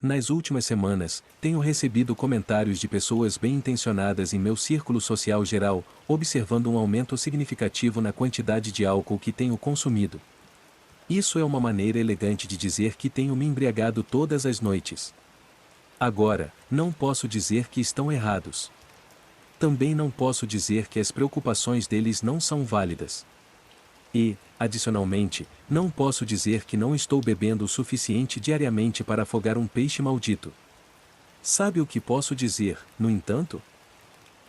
Nas últimas semanas, tenho recebido comentários de pessoas bem-intencionadas em meu círculo social geral, observando um aumento significativo na quantidade de álcool que tenho consumido. Isso é uma maneira elegante de dizer que tenho me embriagado todas as noites. Agora, não posso dizer que estão errados. Também não posso dizer que as preocupações deles não são válidas. E, adicionalmente, não posso dizer que não estou bebendo o suficiente diariamente para afogar um peixe maldito. Sabe o que posso dizer, no entanto?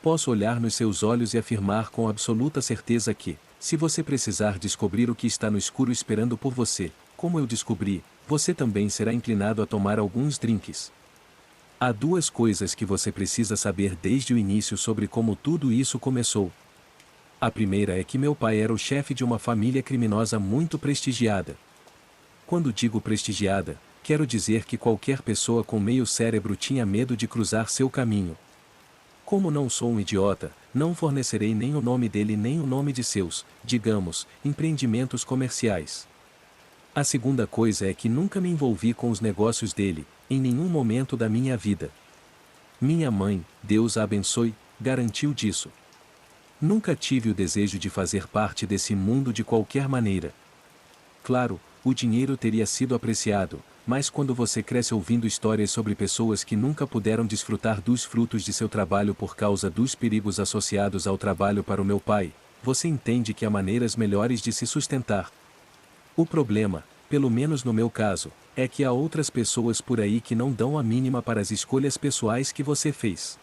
Posso olhar nos seus olhos e afirmar com absoluta certeza que, se você precisar descobrir o que está no escuro esperando por você, como eu descobri, você também será inclinado a tomar alguns drinks. Há duas coisas que você precisa saber desde o início sobre como tudo isso começou. A primeira é que meu pai era o chefe de uma família criminosa muito prestigiada. Quando digo prestigiada, quero dizer que qualquer pessoa com meio cérebro tinha medo de cruzar seu caminho. Como não sou um idiota, não fornecerei nem o nome dele nem o nome de seus, digamos, empreendimentos comerciais. A segunda coisa é que nunca me envolvi com os negócios dele, em nenhum momento da minha vida. Minha mãe, Deus a abençoe, garantiu disso. Nunca tive o desejo de fazer parte desse mundo de qualquer maneira. Claro, o dinheiro teria sido apreciado, mas quando você cresce ouvindo histórias sobre pessoas que nunca puderam desfrutar dos frutos de seu trabalho por causa dos perigos associados ao trabalho para o meu pai, você entende que há maneiras melhores de se sustentar. O problema, pelo menos no meu caso, é que há outras pessoas por aí que não dão a mínima para as escolhas pessoais que você fez.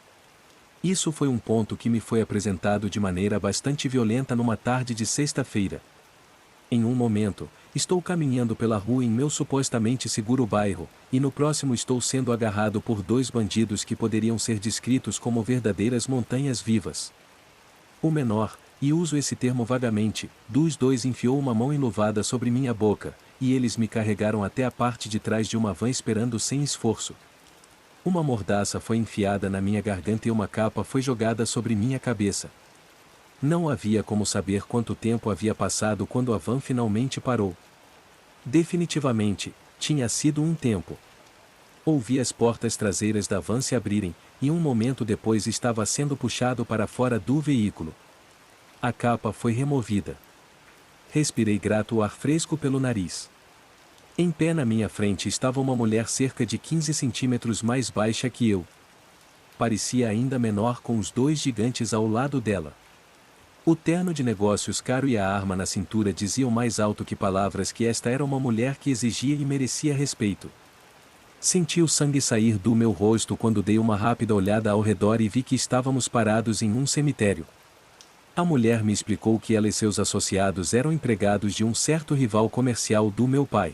Isso foi um ponto que me foi apresentado de maneira bastante violenta numa tarde de sexta-feira. Em um momento, estou caminhando pela rua em meu supostamente seguro bairro, e no próximo estou sendo agarrado por dois bandidos que poderiam ser descritos como verdadeiras montanhas vivas. O menor, e uso esse termo vagamente, dos dois enfiou uma mão enluvada sobre minha boca, e eles me carregaram até a parte de trás de uma van esperando sem esforço. Uma mordaça foi enfiada na minha garganta e uma capa foi jogada sobre minha cabeça. Não havia como saber quanto tempo havia passado quando a van finalmente parou. Definitivamente, tinha sido um tempo. Ouvi as portas traseiras da van se abrirem, e um momento depois estava sendo puxado para fora do veículo. A capa foi removida. Respirei grato o ar fresco pelo nariz. Em pé na minha frente estava uma mulher cerca de 15 centímetros mais baixa que eu. Parecia ainda menor com os dois gigantes ao lado dela. O terno de negócios caro e a arma na cintura diziam mais alto que palavras que esta era uma mulher que exigia e merecia respeito. Senti o sangue sair do meu rosto quando dei uma rápida olhada ao redor e vi que estávamos parados em um cemitério. A mulher me explicou que ela e seus associados eram empregados de um certo rival comercial do meu pai.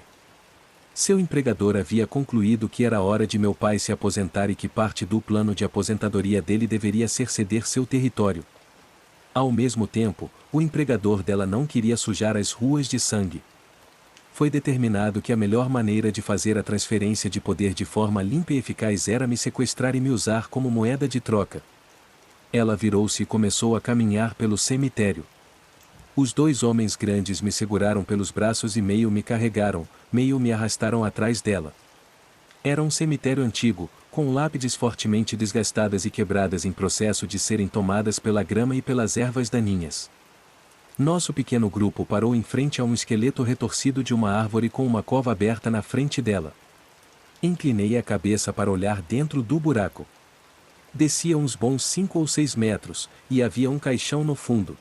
Seu empregador havia concluído que era hora de meu pai se aposentar e que parte do plano de aposentadoria dele deveria ser ceder seu território. Ao mesmo tempo, o empregador dela não queria sujar as ruas de sangue. Foi determinado que a melhor maneira de fazer a transferência de poder de forma limpa e eficaz era me sequestrar e me usar como moeda de troca. Ela virou-se e começou a caminhar pelo cemitério. Os dois homens grandes me seguraram pelos braços e meio me carregaram, meio me arrastaram atrás dela. Era um cemitério antigo, com lápides fortemente desgastadas e quebradas em processo de serem tomadas pela grama e pelas ervas daninhas. Nosso pequeno grupo parou em frente a um esqueleto retorcido de uma árvore com uma cova aberta na frente dela. Inclinei a cabeça para olhar dentro do buraco. Descia uns bons 5 ou 6 metros, e havia um caixão no fundo.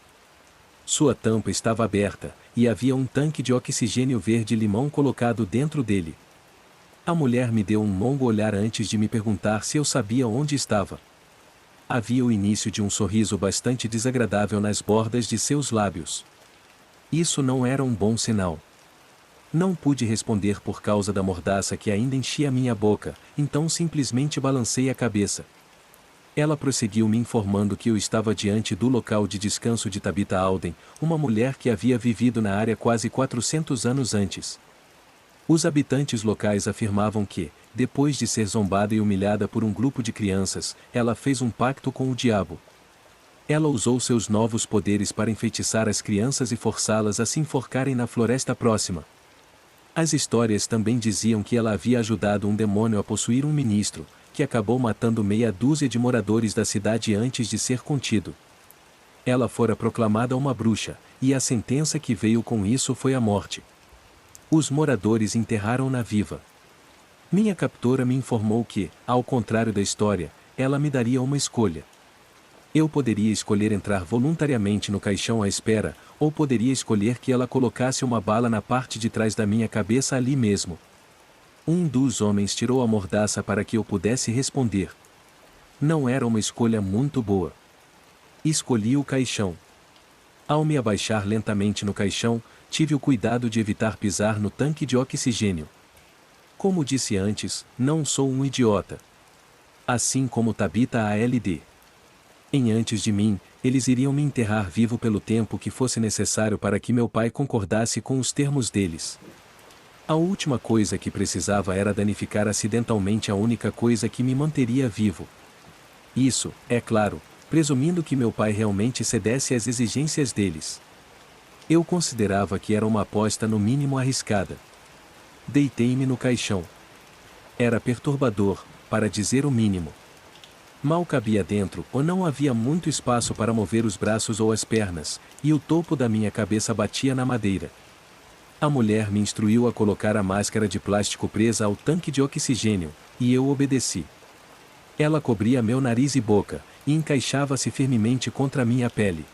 Sua tampa estava aberta, e havia um tanque de oxigênio verde-limão colocado dentro dele. A mulher me deu um longo olhar antes de me perguntar se eu sabia onde estava. Havia o início de um sorriso bastante desagradável nas bordas de seus lábios. Isso não era um bom sinal. Não pude responder por causa da mordaça que ainda enchia minha boca, então simplesmente balancei a cabeça. Ela prosseguiu me informando que eu estava diante do local de descanso de Tabitha Alden, uma mulher que havia vivido na área quase 400 anos antes. Os habitantes locais afirmavam que, depois de ser zombada e humilhada por um grupo de crianças, ela fez um pacto com o diabo. Ela usou seus novos poderes para enfeitiçar as crianças e forçá-las a se enforcarem na floresta próxima. As histórias também diziam que ela havia ajudado um demônio a possuir um ministro, que acabou matando meia dúzia de moradores da cidade antes de ser contido. Ela fora proclamada uma bruxa, e a sentença que veio com isso foi a morte. Os moradores enterraram-na viva. Minha captora me informou que, ao contrário da história, ela me daria uma escolha. Eu poderia escolher entrar voluntariamente no caixão à espera, ou poderia escolher que ela colocasse uma bala na parte de trás da minha cabeça ali mesmo. Um dos homens tirou a mordaça para que eu pudesse responder. Não era uma escolha muito boa. Escolhi o caixão. Ao me abaixar lentamente no caixão, tive o cuidado de evitar pisar no tanque de oxigênio. Como disse antes, não sou um idiota. Assim como Tabita ALD. Antes de mim, eles iriam me enterrar vivo pelo tempo que fosse necessário para que meu pai concordasse com os termos deles. A última coisa que precisava era danificar acidentalmente a única coisa que me manteria vivo. Isso, é claro, presumindo que meu pai realmente cedesse às exigências deles. Eu considerava que era uma aposta no mínimo arriscada. Deitei-me no caixão. Era perturbador, para dizer o mínimo. Mal cabia dentro, ou não havia muito espaço para mover os braços ou as pernas, e o topo da minha cabeça batia na madeira. A mulher me instruiu a colocar a máscara de plástico presa ao tanque de oxigênio, e eu obedeci. Ela cobria meu nariz e boca, e encaixava-se firmemente contra minha pele.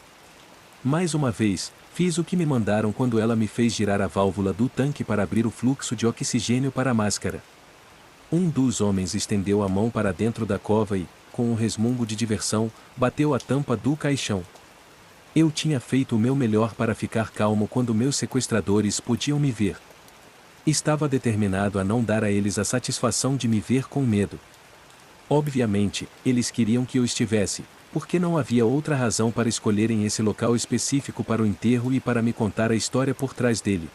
Mais uma vez, fiz o que me mandaram quando ela me fez girar a válvula do tanque para abrir o fluxo de oxigênio para a máscara. Um dos homens estendeu a mão para dentro da cova e, com um resmungo de diversão, bateu a tampa do caixão. Eu tinha feito o meu melhor para ficar calmo quando meus sequestradores podiam me ver. Estava determinado a não dar a eles a satisfação de me ver com medo. Obviamente, eles queriam que eu estivesse, porque não havia outra razão para escolherem esse local específico para o enterro e para me contar a história por trás dele.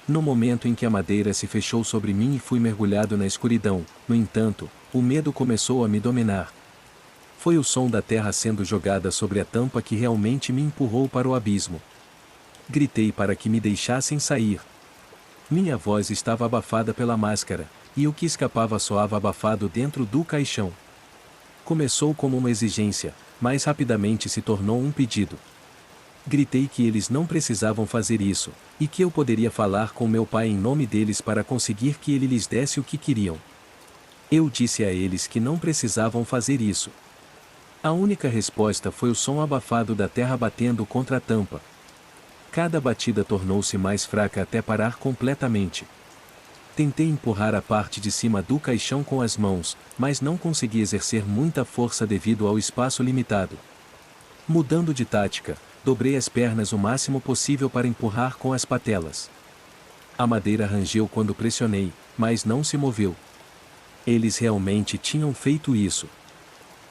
No momento em que a madeira se fechou sobre mim e fui mergulhado na escuridão, no entanto, o medo começou a me dominar. Foi o som da terra sendo jogada sobre a tampa que realmente me empurrou para o abismo. Gritei para que me deixassem sair. Minha voz estava abafada pela máscara, e o que escapava soava abafado dentro do caixão. Começou como uma exigência, mas rapidamente se tornou um pedido. Gritei que eles não precisavam fazer isso, e que eu poderia falar com meu pai em nome deles para conseguir que ele lhes desse o que queriam. Eu disse a eles que não precisavam fazer isso. A única resposta foi o som abafado da terra batendo contra a tampa. Cada batida tornou-se mais fraca até parar completamente. Tentei empurrar a parte de cima do caixão com as mãos, mas não consegui exercer muita força devido ao espaço limitado. Mudando de tática, dobrei as pernas o máximo possível para empurrar com as patelas. A madeira rangeu quando pressionei, mas não se moveu. Eles realmente tinham feito isso.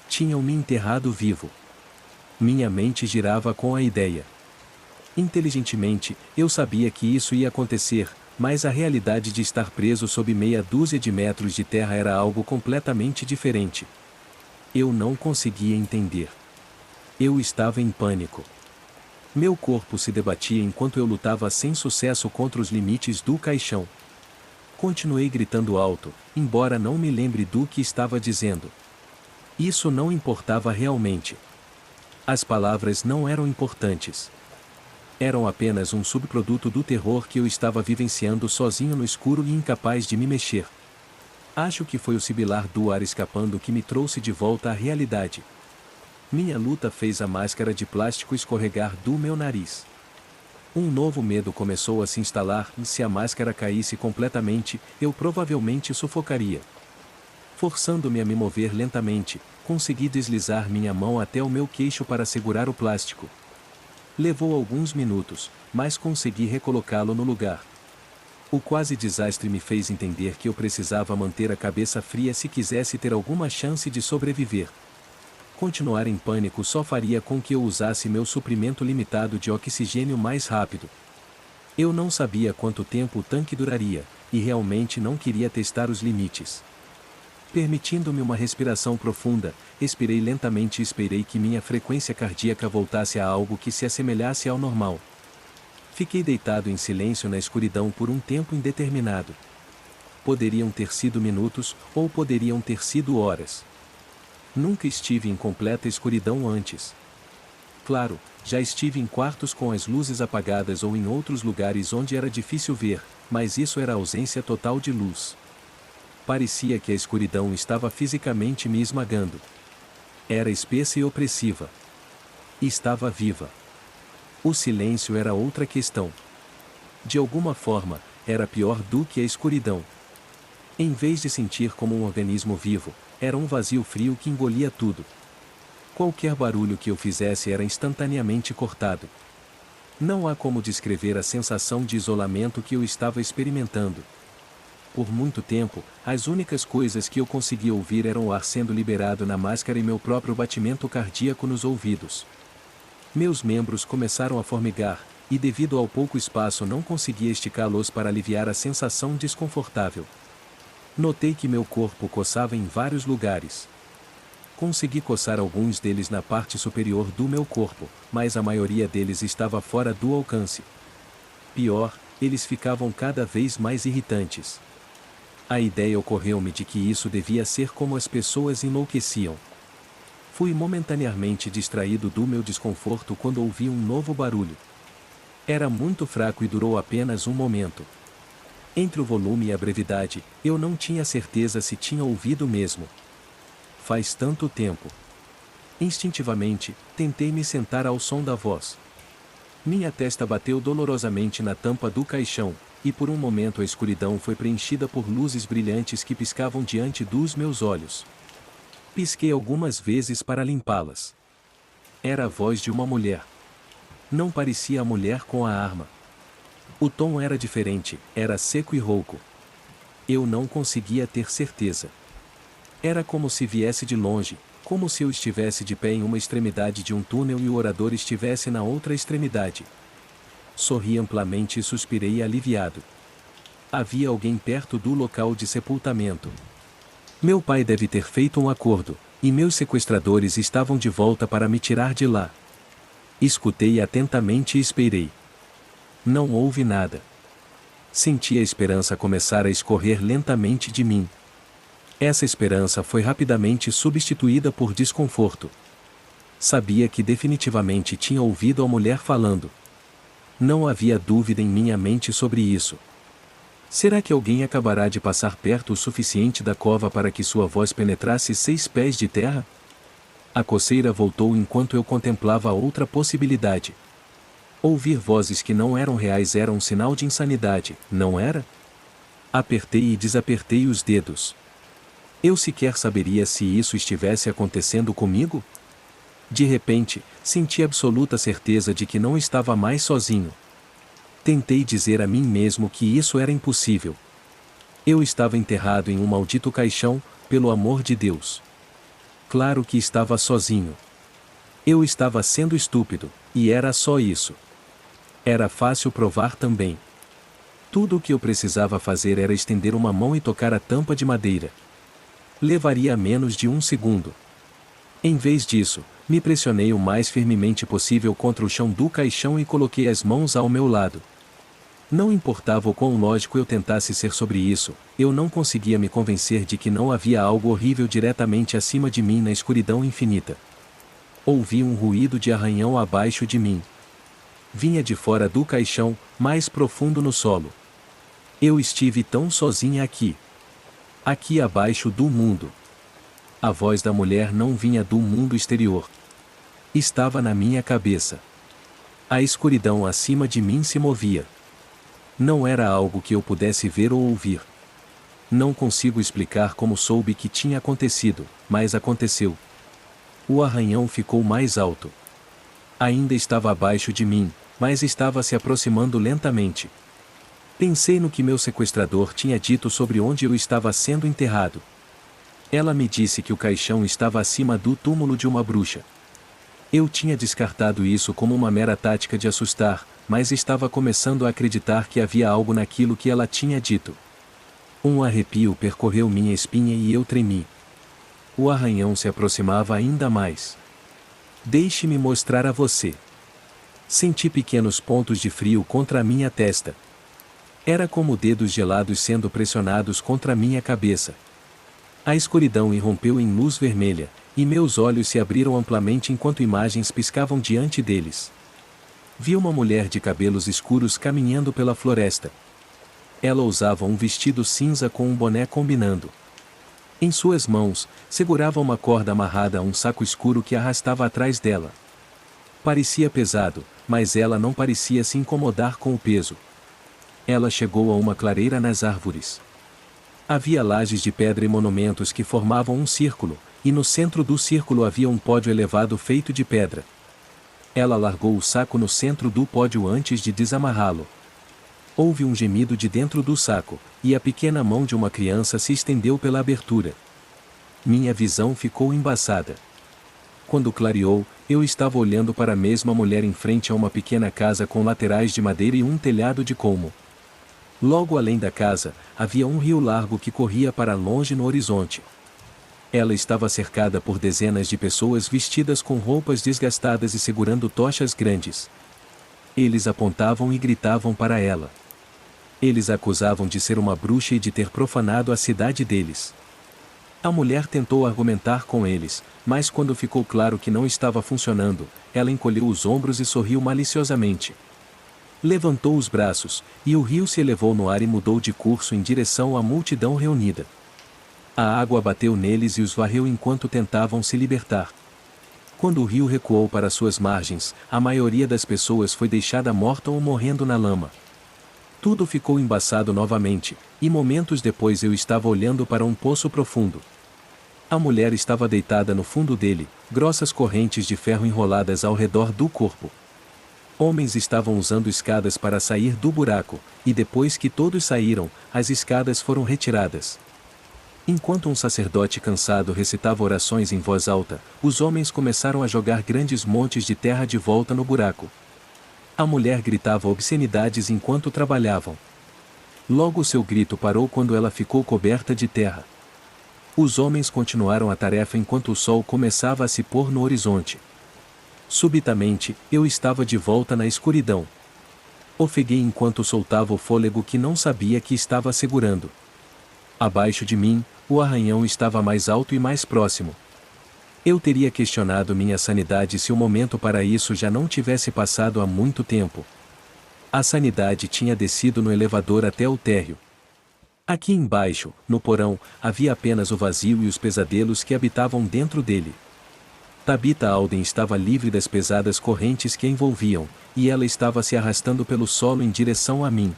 Tinham me enterrado vivo. Minha mente girava com a ideia. Inteligentemente, eu sabia que isso ia acontecer, mas a realidade de estar preso sob meia dúzia de metros de terra era algo completamente diferente. Eu não conseguia entender. Eu estava em pânico. Meu corpo se debatia enquanto eu lutava sem sucesso contra os limites do caixão. Continuei gritando alto, embora não me lembre do que estava dizendo. Isso não importava realmente. As palavras não eram importantes. Eram apenas um subproduto do terror que eu estava vivenciando sozinho no escuro e incapaz de me mexer. Acho que foi o sibilar do ar escapando que me trouxe de volta à realidade. Minha luta fez a máscara de plástico escorregar do meu nariz. Um novo medo começou a se instalar e se a máscara caísse completamente, eu provavelmente sufocaria. Forçando-me a me mover lentamente, consegui deslizar minha mão até o meu queixo para segurar o plástico. Levou alguns minutos, mas consegui recolocá-lo no lugar. O quase desastre me fez entender que eu precisava manter a cabeça fria se quisesse ter alguma chance de sobreviver. Continuar em pânico só faria com que eu usasse meu suprimento limitado de oxigênio mais rápido. Eu não sabia quanto tempo o tanque duraria, e realmente não queria testar os limites. Permitindo-me uma respiração profunda, expirei lentamente e esperei que minha frequência cardíaca voltasse a algo que se assemelhasse ao normal. Fiquei deitado em silêncio na escuridão por um tempo indeterminado. Poderiam ter sido minutos, ou poderiam ter sido horas. Nunca estive em completa escuridão antes. Claro, já estive em quartos com as luzes apagadas ou em outros lugares onde era difícil ver, mas isso era a ausência total de luz. Parecia que a escuridão estava fisicamente me esmagando. Era espessa e opressiva. Estava viva. O silêncio era outra questão. De alguma forma, era pior do que a escuridão. Em vez de sentir como um organismo vivo, era um vazio frio que engolia tudo. Qualquer barulho que eu fizesse era instantaneamente cortado. Não há como descrever a sensação de isolamento que eu estava experimentando. Por muito tempo, as únicas coisas que eu conseguia ouvir eram o ar sendo liberado na máscara e meu próprio batimento cardíaco nos ouvidos. Meus membros começaram a formigar, e devido ao pouco espaço não conseguia esticá-los para aliviar a sensação desconfortável. Notei que meu corpo coçava em vários lugares. Consegui coçar alguns deles na parte superior do meu corpo, mas a maioria deles estava fora do alcance. Pior, eles ficavam cada vez mais irritantes. A ideia ocorreu-me de que isso devia ser como as pessoas enlouqueciam. Fui momentaneamente distraído do meu desconforto quando ouvi um novo barulho. Era muito fraco e durou apenas um momento. Entre o volume e a brevidade, eu não tinha certeza se tinha ouvido mesmo. Faz tanto tempo. Instintivamente, tentei me sentar ao som da voz. Minha testa bateu dolorosamente na tampa do caixão, e por um momento a escuridão foi preenchida por luzes brilhantes que piscavam diante dos meus olhos. Pisquei algumas vezes para limpá-las. Era a voz de uma mulher. Não parecia a mulher com a arma. O tom era diferente, era seco e rouco. Eu não conseguia ter certeza. Era como se viesse de longe, como se eu estivesse de pé em uma extremidade de um túnel e o orador estivesse na outra extremidade. Sorri amplamente e suspirei aliviado. Havia alguém perto do local de sepultamento. Meu pai deve ter feito um acordo, e meus sequestradores estavam de volta para me tirar de lá. Escutei atentamente e esperei. Não houve nada. Senti a esperança começar a escorrer lentamente de mim. Essa esperança foi rapidamente substituída por desconforto. Sabia que definitivamente tinha ouvido a mulher falando. Não havia dúvida em minha mente sobre isso. Será que alguém acabará de passar perto o suficiente da cova para que sua voz penetrasse 6 pés de terra? A coceira voltou enquanto eu contemplava outra possibilidade. Ouvir vozes que não eram reais era um sinal de insanidade, não era? Apertei e desapertei os dedos. Eu sequer saberia se isso estivesse acontecendo comigo? De repente, senti absoluta certeza de que não estava mais sozinho. Tentei dizer a mim mesmo que isso era impossível. Eu estava enterrado em um maldito caixão, pelo amor de Deus. Claro que estava sozinho. Eu estava sendo estúpido, e era só isso. Era fácil provar também. Tudo o que eu precisava fazer era estender uma mão e tocar a tampa de madeira. Levaria menos de um segundo. Em vez disso, me pressionei o mais firmemente possível contra o chão do caixão e coloquei as mãos ao meu lado. Não importava o quão lógico eu tentasse ser sobre isso, eu não conseguia me convencer de que não havia algo horrível diretamente acima de mim na escuridão infinita. Ouvi um ruído de arranhão abaixo de mim. Vinha de fora do caixão, mais profundo no solo. Eu estive tão sozinha aqui. Aqui abaixo do mundo. A voz da mulher não vinha do mundo exterior. Estava na minha cabeça. A escuridão acima de mim se movia. Não era algo que eu pudesse ver ou ouvir. Não consigo explicar como soube que tinha acontecido, mas aconteceu. O arranhão ficou mais alto. Ainda estava abaixo de mim, mas estava se aproximando lentamente. Pensei no que meu sequestrador tinha dito sobre onde eu estava sendo enterrado. Ela me disse que o caixão estava acima do túmulo de uma bruxa. Eu tinha descartado isso como uma mera tática de assustar, mas estava começando a acreditar que havia algo naquilo que ela tinha dito. Um arrepio percorreu minha espinha e eu tremi. O arranhão se aproximava ainda mais. Deixe-me mostrar a você. Senti pequenos pontos de frio contra a minha testa. Era como dedos gelados sendo pressionados contra a minha cabeça. A escuridão irrompeu em luz vermelha, e meus olhos se abriram amplamente enquanto imagens piscavam diante deles. Vi uma mulher de cabelos escuros caminhando pela floresta. Ela usava um vestido cinza com um boné combinando. Em suas mãos, segurava uma corda amarrada a um saco escuro que arrastava atrás dela. Parecia pesado, mas ela não parecia se incomodar com o peso. Ela chegou a uma clareira nas árvores. Havia lajes de pedra e monumentos que formavam um círculo, e no centro do círculo havia um pódio elevado feito de pedra. Ela largou o saco no centro do pódio antes de desamarrá-lo. Houve um gemido de dentro do saco, e a pequena mão de uma criança se estendeu pela abertura. Minha visão ficou embaçada. Quando clareou, eu estava olhando para a mesma mulher em frente a uma pequena casa com laterais de madeira e um telhado de colmo. Logo além da casa, havia um rio largo que corria para longe no horizonte. Ela estava cercada por dezenas de pessoas vestidas com roupas desgastadas e segurando tochas grandes. Eles apontavam e gritavam para ela. Eles a acusavam de ser uma bruxa e de ter profanado a cidade deles. A mulher tentou argumentar com eles, mas quando ficou claro que não estava funcionando, ela encolheu os ombros e sorriu maliciosamente. Levantou os braços, e o rio se elevou no ar e mudou de curso em direção à multidão reunida. A água bateu neles e os varreu enquanto tentavam se libertar. Quando o rio recuou para suas margens, a maioria das pessoas foi deixada morta ou morrendo na lama. Tudo ficou embaçado novamente, e momentos depois eu estava olhando para um poço profundo. A mulher estava deitada no fundo dele, grossas correntes de ferro enroladas ao redor do corpo. Homens estavam usando escadas para sair do buraco, e depois que todos saíram, as escadas foram retiradas. Enquanto um sacerdote cansado recitava orações em voz alta, os homens começaram a jogar grandes montes de terra de volta no buraco. A mulher gritava obscenidades enquanto trabalhavam. Logo seu grito parou quando ela ficou coberta de terra. Os homens continuaram a tarefa enquanto o sol começava a se pôr no horizonte. Subitamente, eu estava de volta na escuridão. Ofeguei enquanto soltava o fôlego que não sabia que estava segurando. Abaixo de mim, o arranhão estava mais alto e mais próximo. Eu teria questionado minha sanidade se o momento para isso já não tivesse passado há muito tempo. A sanidade tinha descido no elevador até o térreo. Aqui embaixo, no porão, havia apenas o vazio e os pesadelos que habitavam dentro dele. Tabitha Alden estava livre das pesadas correntes que a envolviam, e ela estava se arrastando pelo solo em direção a mim.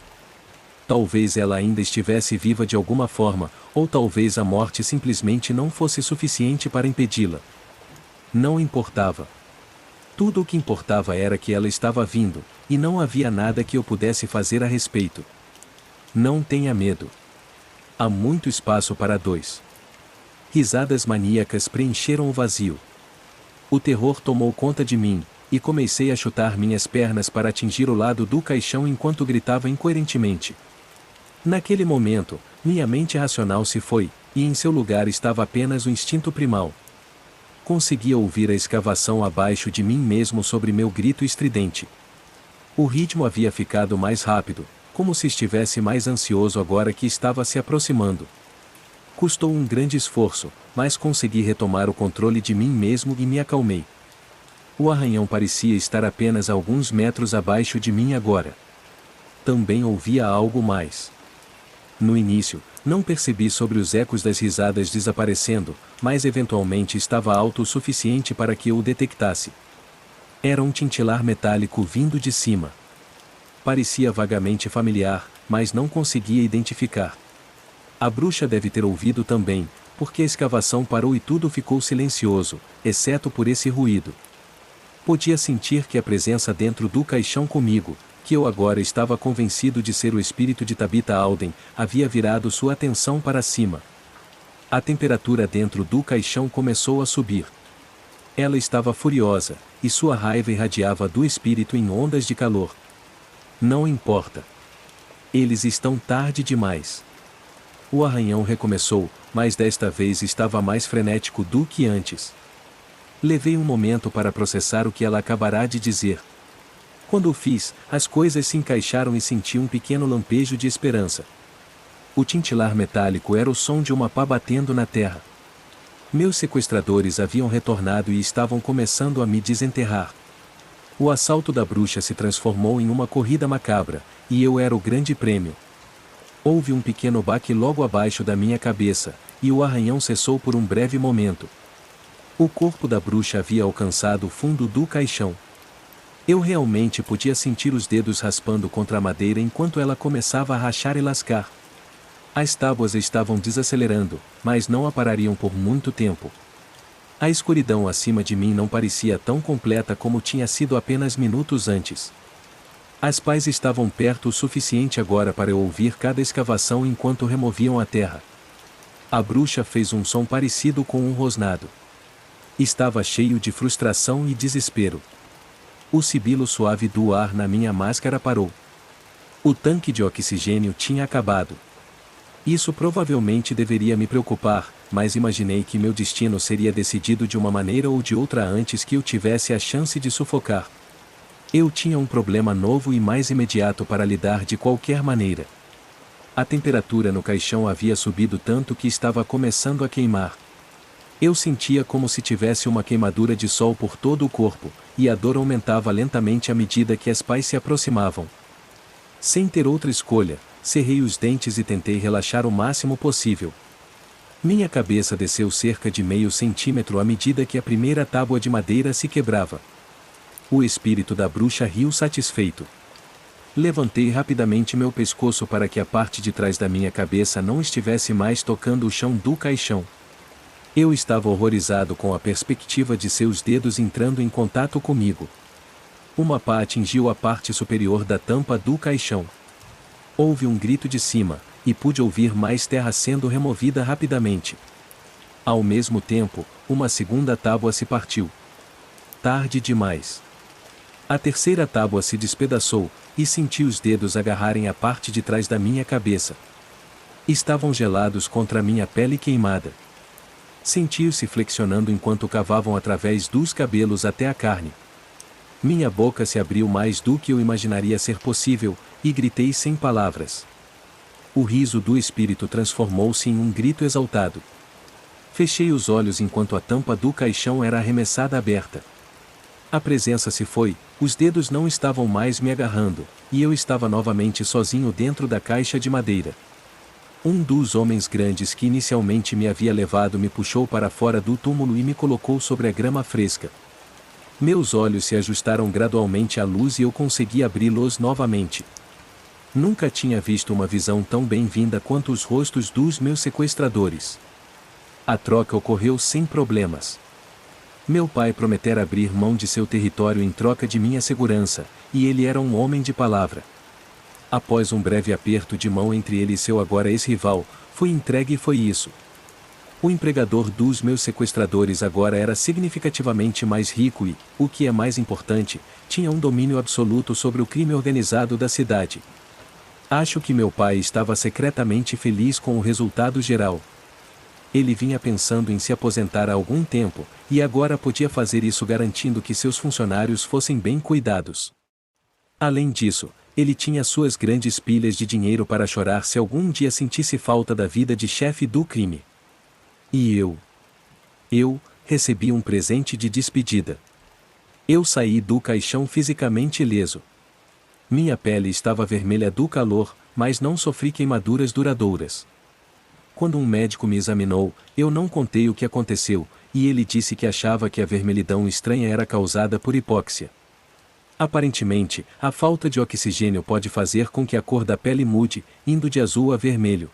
Talvez ela ainda estivesse viva de alguma forma, ou talvez a morte simplesmente não fosse suficiente para impedi-la. Não importava. Tudo o que importava era que ela estava vindo, e não havia nada que eu pudesse fazer a respeito. Não tenha medo. Há muito espaço para dois. Risadas maníacas preencheram o vazio. O terror tomou conta de mim, e comecei a chutar minhas pernas para atingir o lado do caixão enquanto gritava incoerentemente. Naquele momento, minha mente racional se foi, e em seu lugar estava apenas o instinto primal. Conseguia ouvir a escavação abaixo de mim mesmo sobre meu grito estridente. O ritmo havia ficado mais rápido, como se estivesse mais ansioso agora que estava se aproximando. Custou um grande esforço, mas consegui retomar o controle de mim mesmo e me acalmei. O arranhão parecia estar apenas a alguns metros abaixo de mim agora. Também ouvia algo mais. No início, não percebi sobre os ecos das risadas desaparecendo, mas eventualmente estava alto o suficiente para que eu o detectasse. Era um tintilar metálico vindo de cima. Parecia vagamente familiar, mas não conseguia identificar. A bruxa deve ter ouvido também, porque a escavação parou e tudo ficou silencioso, exceto por esse ruído. Podia sentir que a presença dentro do caixão comigo, que eu agora estava convencido de ser o espírito de Tabitha Alden, havia virado sua atenção para cima. A temperatura dentro do caixão começou a subir. Ela estava furiosa, e sua raiva irradiava do espírito em ondas de calor. Não importa. Eles estão tarde demais. O arranhão recomeçou, mas desta vez estava mais frenético do que antes. Levei um momento para processar o que ela acabará de dizer. Quando o fiz, as coisas se encaixaram e senti um pequeno lampejo de esperança. O tintilar metálico era o som de uma pá batendo na terra. Meus sequestradores haviam retornado e estavam começando a me desenterrar. O assalto da bruxa se transformou em uma corrida macabra, e eu era o grande prêmio. Houve um pequeno baque logo abaixo da minha cabeça, e o arranhão cessou por um breve momento. O corpo da bruxa havia alcançado o fundo do caixão. Eu realmente podia sentir os dedos raspando contra a madeira enquanto ela começava a rachar e lascar. As tábuas estavam desacelerando, mas não a parariam por muito tempo. A escuridão acima de mim não parecia tão completa como tinha sido apenas minutos antes. As pás estavam perto o suficiente agora para eu ouvir cada escavação enquanto removiam a terra. A bruxa fez um som parecido com um rosnado. Estava cheio de frustração e desespero. O sibilo suave do ar na minha máscara parou. O tanque de oxigênio tinha acabado. Isso provavelmente deveria me preocupar, mas imaginei que meu destino seria decidido de uma maneira ou de outra antes que eu tivesse a chance de sufocar. Eu tinha um problema novo e mais imediato para lidar de qualquer maneira. A temperatura no caixão havia subido tanto que estava começando a queimar. Eu sentia como se tivesse uma queimadura de sol por todo o corpo, e a dor aumentava lentamente à medida que as pás se aproximavam. Sem ter outra escolha, cerrei os dentes e tentei relaxar o máximo possível. Minha cabeça desceu cerca de meio centímetro à medida que a primeira tábua de madeira se quebrava. O espírito da bruxa riu satisfeito. Levantei rapidamente meu pescoço para que a parte de trás da minha cabeça não estivesse mais tocando o chão do caixão. Eu estava horrorizado com a perspectiva de seus dedos entrando em contato comigo. Uma pá atingiu a parte superior da tampa do caixão. Houve um grito de cima, e pude ouvir mais terra sendo removida rapidamente. Ao mesmo tempo, uma segunda tábua se partiu. Tarde demais. A terceira tábua se despedaçou, e senti os dedos agarrarem a parte de trás da minha cabeça. Estavam gelados contra a minha pele queimada. Senti-os se flexionando enquanto cavavam através dos cabelos até a carne. Minha boca se abriu mais do que eu imaginaria ser possível, e gritei sem palavras. O riso do espírito transformou-se em um grito exaltado. Fechei os olhos enquanto a tampa do caixão era arremessada aberta. A presença se foi, os dedos não estavam mais me agarrando, e eu estava novamente sozinho dentro da caixa de madeira. Um dos homens grandes que inicialmente me havia levado me puxou para fora do túmulo e me colocou sobre a grama fresca. Meus olhos se ajustaram gradualmente à luz e eu consegui abri-los novamente. Nunca tinha visto uma visão tão bem-vinda quanto os rostos dos meus sequestradores. A troca ocorreu sem problemas. Meu pai prometera abrir mão de seu território em troca de minha segurança, e ele era um homem de palavra. Após um breve aperto de mão entre ele e seu agora ex-rival, fui entregue e foi isso. O empregador dos meus sequestradores agora era significativamente mais rico e, o que é mais importante, tinha um domínio absoluto sobre o crime organizado da cidade. Acho que meu pai estava secretamente feliz com o resultado geral. Ele vinha pensando em se aposentar há algum tempo, e agora podia fazer isso garantindo que seus funcionários fossem bem cuidados. Além disso, ele tinha suas grandes pilhas de dinheiro para chorar se algum dia sentisse falta da vida de chefe do crime. E eu recebi um presente de despedida. Eu saí do caixão fisicamente ileso. Minha pele estava vermelha do calor, mas não sofri queimaduras duradouras. Quando um médico me examinou, eu não contei o que aconteceu, e ele disse que achava que a vermelhidão estranha era causada por hipóxia. Aparentemente, a falta de oxigênio pode fazer com que a cor da pele mude, indo de azul a vermelho.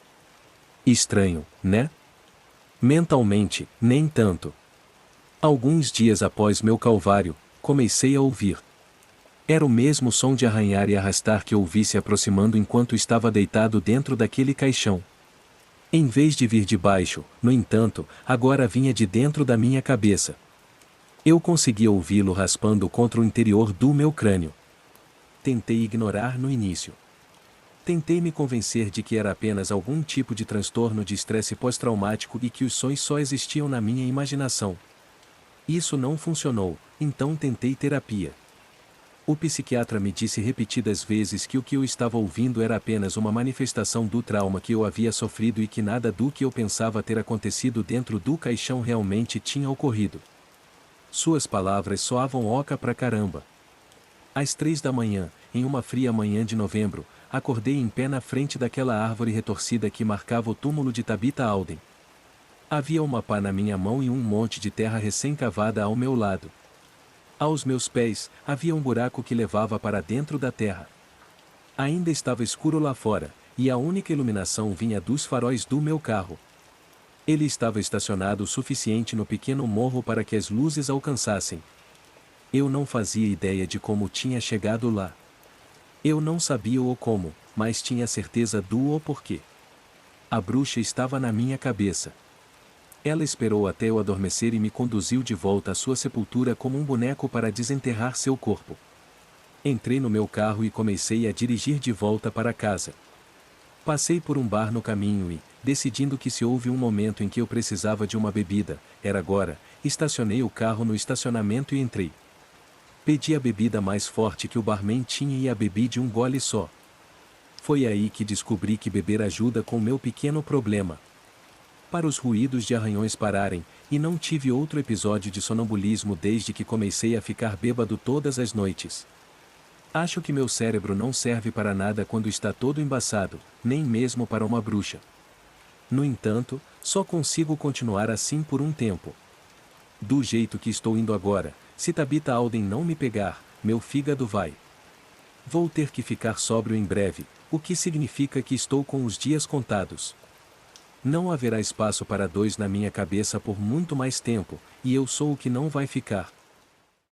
Estranho, né? Mentalmente, nem tanto. Alguns dias após meu calvário, comecei a ouvir. Era o mesmo som de arranhar e arrastar que ouvi se aproximando enquanto estava deitado dentro daquele caixão. Em vez de vir de baixo, no entanto, agora vinha de dentro da minha cabeça. Eu conseguia ouvi-lo raspando contra o interior do meu crânio. Tentei ignorar no início. Tentei me convencer de que era apenas algum tipo de transtorno de estresse pós-traumático e que os sons só existiam na minha imaginação. Isso não funcionou, então tentei terapia. O psiquiatra me disse repetidas vezes que o que eu estava ouvindo era apenas uma manifestação do trauma que eu havia sofrido e que nada do que eu pensava ter acontecido dentro do caixão realmente tinha ocorrido. Suas palavras soavam oca pra caramba. Às 3 da manhã, em uma fria manhã de novembro, acordei em pé na frente daquela árvore retorcida que marcava o túmulo de Tabitha Alden. Havia uma pá na minha mão e um monte de terra recém-cavada ao meu lado. Aos meus pés, havia um buraco que levava para dentro da terra. Ainda estava escuro lá fora, e a única iluminação vinha dos faróis do meu carro. Ele estava estacionado o suficiente no pequeno morro para que as luzes alcançassem. Eu não fazia ideia de como tinha chegado lá. Eu não sabia o como, mas tinha certeza do o porquê. A bruxa estava na minha cabeça. Ela esperou até eu adormecer e me conduziu de volta à sua sepultura como um boneco para desenterrar seu corpo. Entrei no meu carro e comecei a dirigir de volta para casa. Passei por um bar no caminho e, decidindo que se houve um momento em que eu precisava de uma bebida, era agora, estacionei o carro no estacionamento e entrei. Pedi a bebida mais forte que o barman tinha e a bebi de um gole só. Foi aí que descobri que beber ajuda com meu pequeno problema. Para os ruídos de arranhões pararem, e não tive outro episódio de sonambulismo desde que comecei a ficar bêbado todas as noites. Acho que meu cérebro não serve para nada quando está todo embaçado, nem mesmo para uma bruxa. No entanto, só consigo continuar assim por um tempo. Do jeito que estou indo agora, se Tabitha Alden não me pegar, meu fígado vai. Vou ter que ficar sóbrio em breve, o que significa que estou com os dias contados. Não haverá espaço para dois na minha cabeça por muito mais tempo, e eu sou o que não vai ficar.